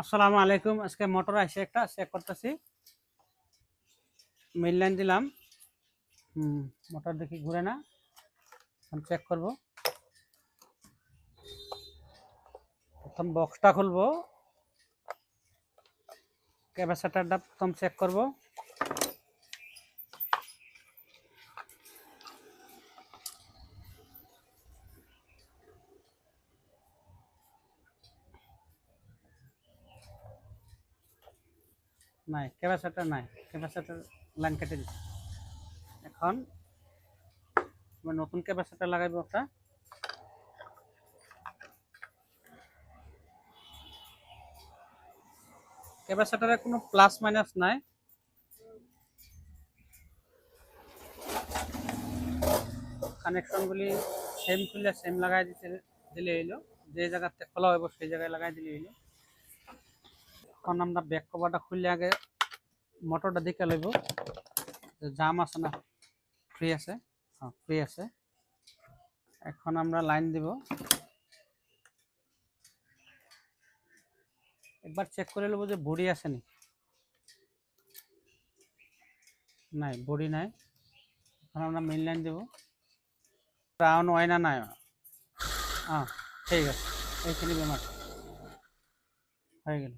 আসসালামু আলাইকুম। আজকে মোটর আসে একটা চেক করতেছি, মেইন লাইন দিলাম। মোটর দেখি ঘুরে না, এখন চেক করব। প্রথম বক্সটা খুলবো, ক্যাপাসিটরটা প্রথম চেক করব। নাই, ক্যাপাসিটর নাই, ক্যাপাসিটর লাইন কেটে দিচ্ছি। এখন নতুন ক্যাপাসিটর লাগাইবো একটা। ক্যাপাসিটরে কোনো প্লাস মাইনাস নাই, কানেকশনগুলি সেম খুললে সেম লাগাই দিলে হইলো, যে জায়গাতে খোলা হইব সেই জায়গায় লাগাই দিলে হইলো। এখন আমরা ব্যাক কভারটা খুললে আগে মোটরটা দেখে লইব জাম আছে না, ফ্রি আছে। হ্যাঁ, ফ্রি আছে। এখন আমরা লাইন দিব, একবার চেক করে নেব যে বডি আছে নি। নাই, বডি নাই। এখন আমরা মেইন লাইন দেব। রাউন্ড হয় না নাই? হ্যাঁ, ঠিক আছে, এইখানে বেমার হয়ে গেল।